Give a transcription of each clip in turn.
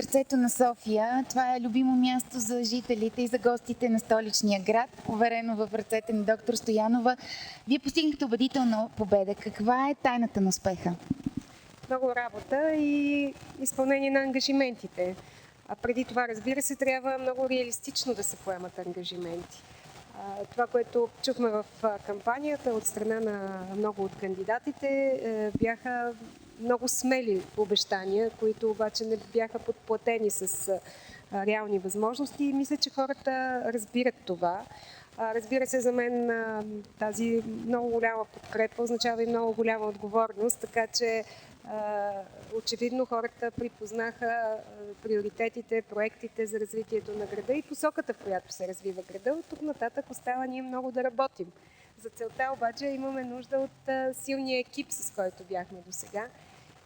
сърцето на София. Това е любимо място за жителите и за гостите на столичния град, поверено в ръцете на доктор Стоянова. Вие постигнахте убедителна победа. Каква е тайната на успеха? Много работа и изпълнение на ангажиментите. А преди това, разбира се, трябва много реалистично да се поемат ангажименти. Това, което чухме в кампанията от страна на много от кандидатите, бяха много смели обещания, които обаче не бяха подплатени с реални възможности и мисля, че хората разбират това. Разбира се, за мен тази много голяма подкрепа означава и много голяма отговорност, така че очевидно хората припознаха приоритетите, проектите за развитието на града и посоката, в която се развива града. От тук нататък остава ние много да работим. За целта обаче имаме нужда от силния екип, с който бяхме досега.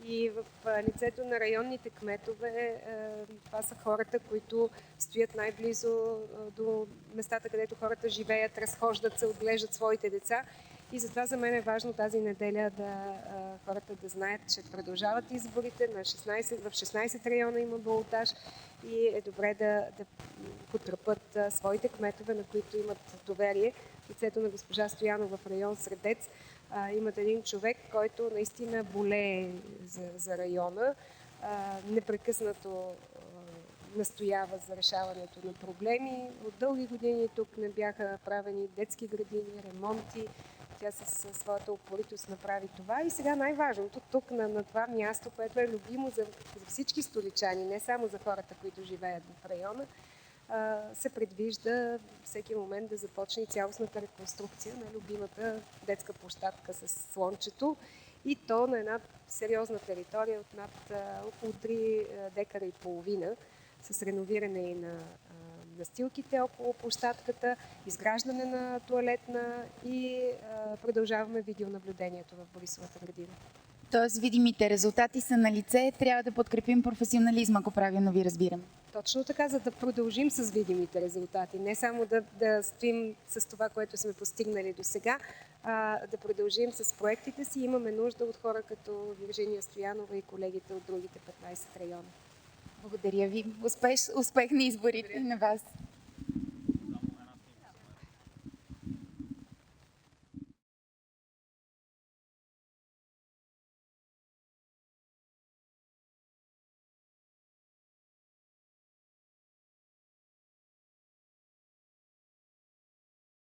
И в лицето на районните кметове, това са хората, които стоят най-близо до местата, където хората живеят, разхождат се, отглеждат своите деца. И затова за мен е важно тази неделя хората да знаят, че продължават изборите. В 16 района има балотаж и е добре да подкрепят своите кметове, на които имат доверие. В лицето на госпожа Стоянова в район Средец имат един човек, който наистина более за района, непрекъснато настоява за решаването на проблеми. От дълги години тук не бяха правени детски градини, ремонти. Тя със своята упоритост направи това. И сега най-важното тук на това място, което е любимо за всички столичани, не само за хората, които живеят в района, се предвижда всеки момент да започне цялостната реконструкция на любимата детска площадка с слончето и то на една сериозна територия от над около 3 декара и половина с реновиране и на настилките около площадката, изграждане на тоалетна и продължаваме видеонаблюдението в Борисовата градина. Тоест видимите резултати са на лице, трябва да подкрепим професионализма, ако правилно ви разбирам. Точно така, за да продължим с видимите резултати. Не само да стоим с това, което сме постигнали до сега, а да продължим с проектите си. Имаме нужда от хора като Виржиния Стоянова и колегите от другите 15 района. Благодаря ви. Успех на изборите и на вас.